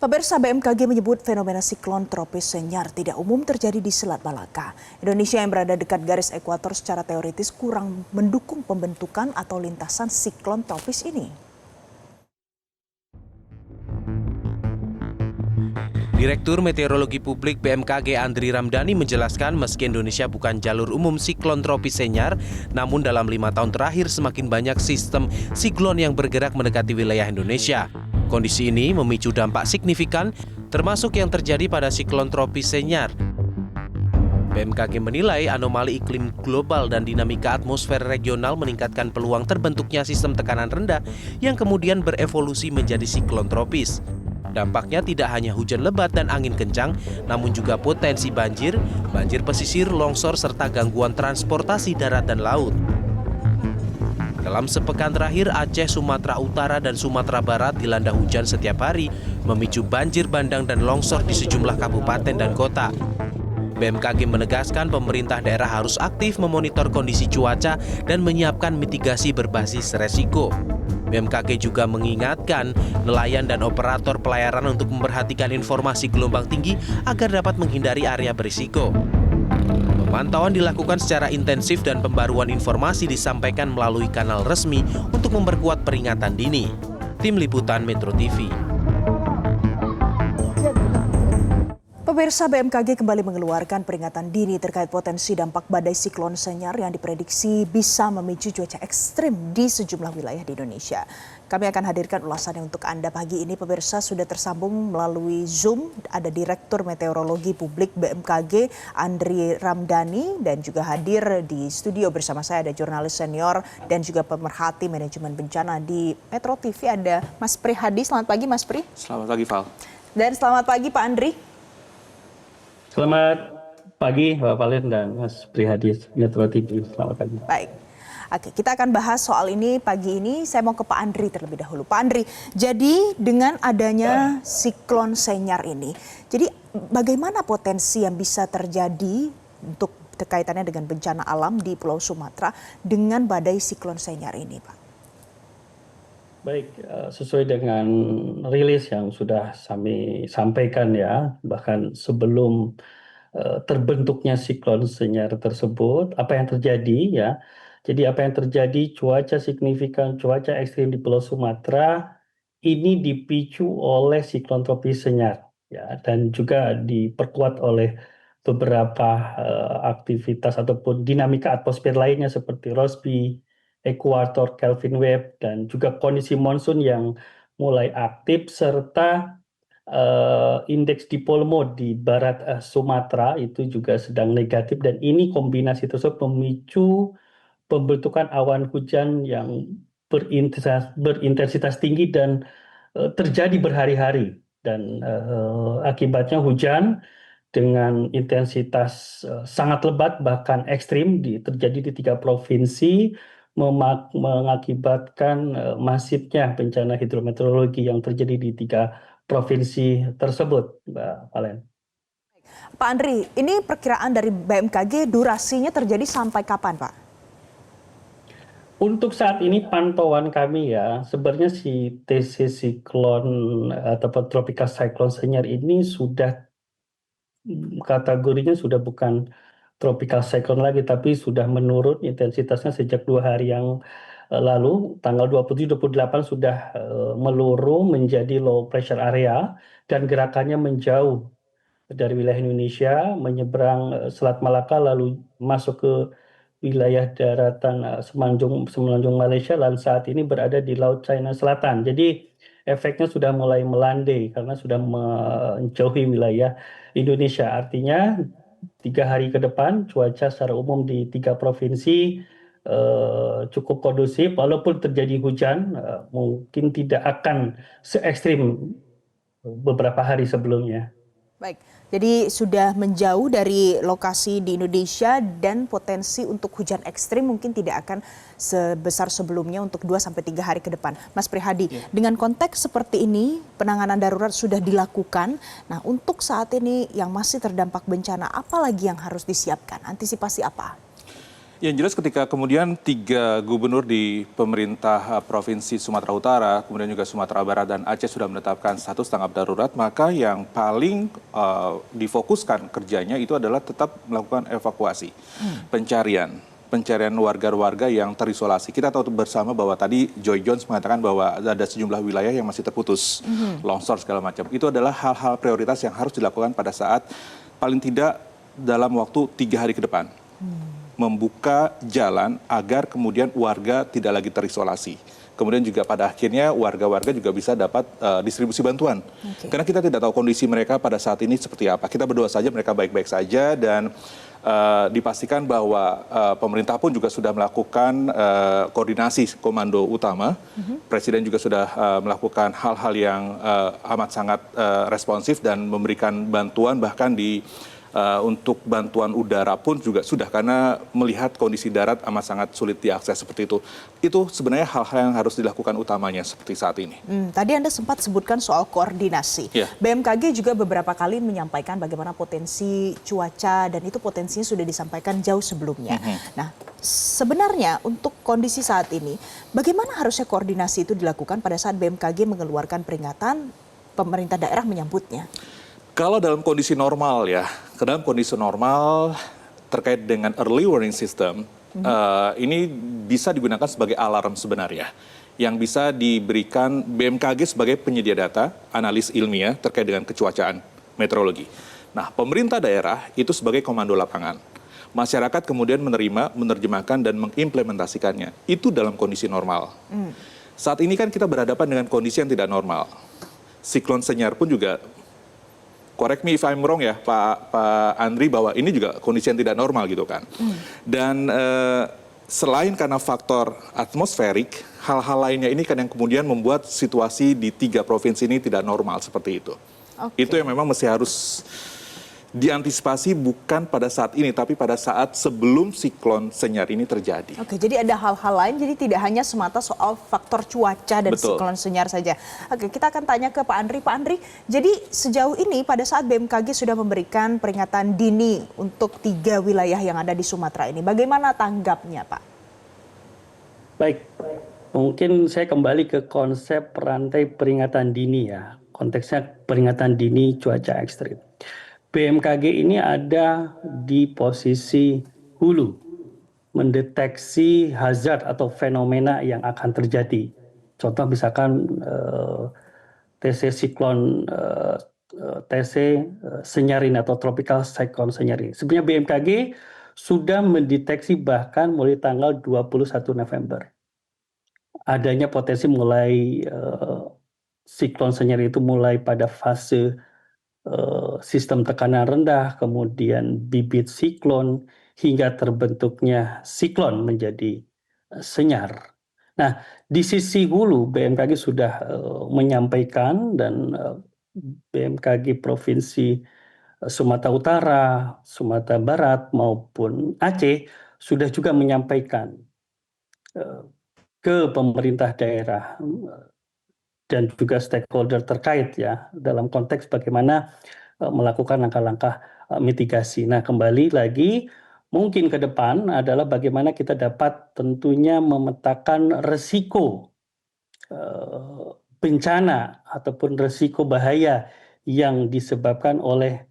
Pemirsa, BMKG menyebut fenomena siklon tropis Senyar tidak umum terjadi di Selat Malaka. Indonesia yang berada dekat garis ekuator secara teoritis kurang mendukung pembentukan atau lintasan siklon tropis ini. Direktur Meteorologi Publik BMKG Andri Ramdhani menjelaskan meski Indonesia bukan jalur umum siklon tropis Senyar, namun dalam 5 tahun terakhir semakin banyak sistem siklon yang bergerak mendekati wilayah Indonesia. Kondisi ini memicu dampak signifikan, termasuk yang terjadi pada siklon tropis Senyar. BMKG menilai anomali iklim global dan dinamika atmosfer regional meningkatkan peluang terbentuknya sistem tekanan rendah yang kemudian berevolusi menjadi siklon tropis. Dampaknya tidak hanya hujan lebat dan angin kencang, namun juga potensi banjir, banjir pesisir, longsor, serta gangguan transportasi darat dan laut. Dalam sepekan terakhir, Aceh, Sumatera Utara, dan Sumatera Barat dilanda hujan setiap hari, memicu banjir bandang dan longsor di sejumlah kabupaten dan kota. BMKG menegaskan pemerintah daerah harus aktif memonitor kondisi cuaca dan menyiapkan mitigasi berbasis resiko. BMKG juga mengingatkan nelayan dan operator pelayaran untuk memperhatikan informasi gelombang tinggi agar dapat menghindari area berisiko. Pemantauan dilakukan secara intensif dan pembaruan informasi disampaikan melalui kanal resmi untuk memperkuat peringatan dini. Tim Liputan Metro TV. Pemirsa, BMKG kembali mengeluarkan peringatan dini terkait potensi dampak badai siklon Senyar yang diprediksi bisa memicu cuaca ekstrim di sejumlah wilayah di Indonesia. Kami akan hadirkan ulasannya untuk Anda pagi ini. Pemirsa, sudah tersambung melalui Zoom ada Direktur Meteorologi Publik BMKG Andri Ramdhani, dan juga hadir di studio bersama saya ada jurnalis senior dan juga pemerhati manajemen bencana di Metro TV ada Mas Pri Hadi. Selamat pagi Mas Pri. Selamat pagi Val. Dan selamat pagi Pak Andri. Selamat pagi Pak Valen dan Mas Prihadi Metro TV. Selamat pagi. Baik. Oke, kita akan bahas soal ini pagi ini. Saya mau ke Pak Andri terlebih dahulu. Pak Andri, jadi dengan adanya siklon Senyar ini, jadi bagaimana potensi yang bisa terjadi untuk kaitannya dengan bencana alam di Pulau Sumatera dengan badai siklon Senyar ini, Pak? Baik, sesuai dengan rilis yang sudah kami sampaikan ya, bahkan sebelum terbentuknya siklon Senyar tersebut, apa yang terjadi ya? Jadi apa yang terjadi, cuaca signifikan, cuaca ekstrim di Pulau Sumatera ini dipicu oleh siklon tropis Senyar ya, dan juga diperkuat oleh beberapa aktivitas ataupun dinamika atmosfer lainnya seperti Rossby, ekuator, Kelvin Wave, dan juga kondisi monsun yang mulai aktif, serta indeks dipol mode di barat Sumatera itu juga sedang negatif, dan ini kombinasi tersebut memicu pembentukan awan hujan yang berintensitas tinggi dan terjadi berhari-hari, dan akibatnya hujan dengan intensitas sangat lebat bahkan ekstrim terjadi di 3 provinsi, mengakibatkan masifnya bencana hidrometeorologi yang terjadi di 3 provinsi tersebut, Mbak Valen. Pak Andri, ini perkiraan dari BMKG durasinya terjadi sampai kapan, Pak? Untuk saat ini pantauan kami ya, sebenarnya si TC siklon atau tropical cyclone Senyar ini sudah kategorinya sudah bukan tropical cyclone lagi, tapi sudah menurun intensitasnya sejak 2 hari yang lalu. Tanggal 27-28 sudah meluru menjadi low pressure area dan gerakannya menjauh dari wilayah Indonesia, menyeberang Selat Malaka, lalu masuk ke wilayah daratan semenanjung Malaysia, dan saat ini berada di Laut China Selatan. Jadi efeknya sudah mulai melandai karena sudah menjauhi wilayah Indonesia. Artinya 3 hari ke depan cuaca secara umum di 3 provinsi cukup kondusif, walaupun terjadi hujan mungkin tidak akan se ekstrim beberapa hari sebelumnya. Baik, jadi sudah menjauh dari lokasi di Indonesia dan potensi untuk hujan ekstrim mungkin tidak akan sebesar sebelumnya untuk 2-3 hari ke depan. Mas Prihadi, dengan konteks seperti ini penanganan darurat sudah dilakukan. Nah, untuk saat ini yang masih terdampak bencana, apa lagi yang harus disiapkan? Antisipasi apa? Yang jelas ketika kemudian 3 gubernur di pemerintah Provinsi Sumatera Utara, kemudian juga Sumatera Barat dan Aceh sudah menetapkan status tanggap darurat, maka yang paling difokuskan kerjanya itu adalah tetap melakukan evakuasi, pencarian warga-warga yang terisolasi. Kita tahu bersama bahwa tadi Joy Jones mengatakan bahwa ada sejumlah wilayah yang masih terputus, longsor segala macam. Itu adalah hal-hal prioritas yang harus dilakukan pada saat paling tidak dalam waktu 3 hari ke depan. Membuka jalan agar kemudian warga tidak lagi terisolasi. Kemudian juga pada akhirnya warga-warga juga bisa dapat distribusi bantuan. Karena kita tidak tahu kondisi mereka pada saat ini seperti apa. Kita berdoa saja mereka baik-baik saja dan dipastikan bahwa pemerintah pun juga sudah melakukan koordinasi komando utama. Presiden juga sudah melakukan hal-hal yang amat sangat responsif dan memberikan bantuan bahkan untuk bantuan udara pun juga sudah, karena melihat kondisi darat amat sangat sulit diakses seperti itu. Itu sebenarnya hal-hal yang harus dilakukan utamanya seperti saat ini. Tadi Anda sempat sebutkan soal koordinasi. BMKG juga beberapa kali menyampaikan bagaimana potensi cuaca dan itu potensinya sudah disampaikan jauh sebelumnya. Nah, sebenarnya untuk kondisi saat ini, bagaimana harusnya koordinasi itu dilakukan pada saat BMKG mengeluarkan peringatan, pemerintah daerah menyambutnya? Kalau dalam kondisi normal dalam kondisi normal terkait dengan early warning system, ini bisa digunakan sebagai alarm sebenarnya. Yang bisa diberikan BMKG sebagai penyedia data, analis ilmiah terkait dengan kecuacaan meteorologi. Nah, pemerintah daerah itu sebagai komando lapangan. Masyarakat kemudian menerima, menerjemahkan, dan mengimplementasikannya. Itu dalam kondisi normal. Saat ini kan kita berhadapan dengan kondisi yang tidak normal. Siklon Senyar pun juga, correct me if I'm wrong ya Pak Andri, bahwa ini juga kondisi yang tidak normal gitu kan. Dan selain karena faktor atmosferik, hal-hal lainnya ini kan yang kemudian membuat situasi di 3 provinsi ini tidak normal seperti itu. Itu yang memang mesti harus diantisipasi bukan pada saat ini, tapi pada saat sebelum siklon Senyar ini terjadi. Jadi ada hal-hal lain, jadi tidak hanya semata soal faktor cuaca dan siklon Senyar saja. Kita akan tanya ke Pak Andri. Pak Andri, jadi sejauh ini pada saat BMKG sudah memberikan peringatan dini untuk 3 wilayah yang ada di Sumatera ini, bagaimana tanggapnya Pak? Baik, mungkin saya kembali ke konsep rantai peringatan dini ya. Konteksnya peringatan dini cuaca ekstrim. BMKG ini ada di posisi hulu, mendeteksi hazard atau fenomena yang akan terjadi. Contoh misalkan TC siklon Senyar ini atau tropical cyclone Senyar ini. Sebenarnya BMKG sudah mendeteksi bahkan mulai tanggal 21 November. Adanya potensi mulai siklon Senyar itu mulai pada fase sistem tekanan rendah, kemudian bibit siklon, hingga terbentuknya siklon menjadi senyar. Nah, di sisi hulu BMKG sudah menyampaikan dan BMKG Provinsi Sumatera Utara, Sumatera Barat maupun Aceh sudah juga menyampaikan ke pemerintah daerah dan juga stakeholder terkait ya dalam konteks bagaimana melakukan langkah-langkah mitigasi. Nah, kembali lagi mungkin ke depan adalah bagaimana kita dapat tentunya memetakan resiko bencana ataupun resiko bahaya yang disebabkan oleh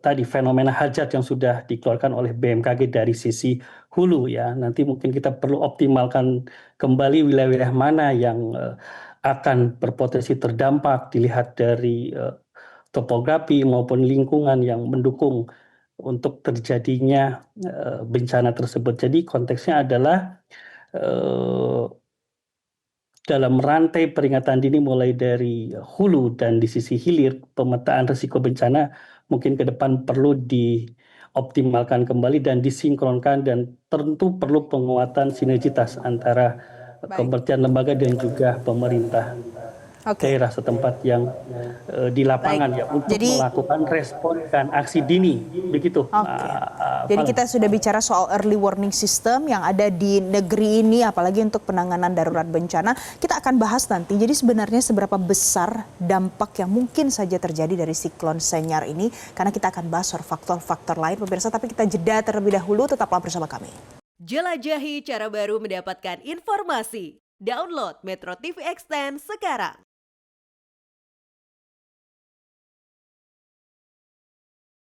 tadi fenomena hajat yang sudah dikeluarkan oleh BMKG dari sisi hulu ya. Nanti mungkin kita perlu optimalkan kembali wilayah-wilayah mana yang akan berpotensi terdampak dilihat dari topografi maupun lingkungan yang mendukung untuk terjadinya bencana tersebut. Jadi konteksnya adalah dalam rantai peringatan dini mulai dari hulu dan di sisi hilir, pemetaan risiko bencana mungkin ke depan perlu dioptimalkan kembali dan disinkronkan, dan tentu perlu penguatan sinergitas antara kementerian lembaga dan juga pemerintah daerah setempat yang di lapangan ya untuk melakukan respon dan aksi dini begitu. Jadi kita sudah bicara soal early warning system yang ada di negeri ini, apalagi untuk penanganan darurat bencana. Kita akan bahas nanti. Jadi sebenarnya seberapa besar dampak yang mungkin saja terjadi dari siklon Senyar ini, karena kita akan bahas soal faktor-faktor lain pemirsa. Tapi kita jeda terlebih dahulu, tetaplah bersama kami. Jelajahi cara baru mendapatkan informasi. Download Metro TV Extend sekarang.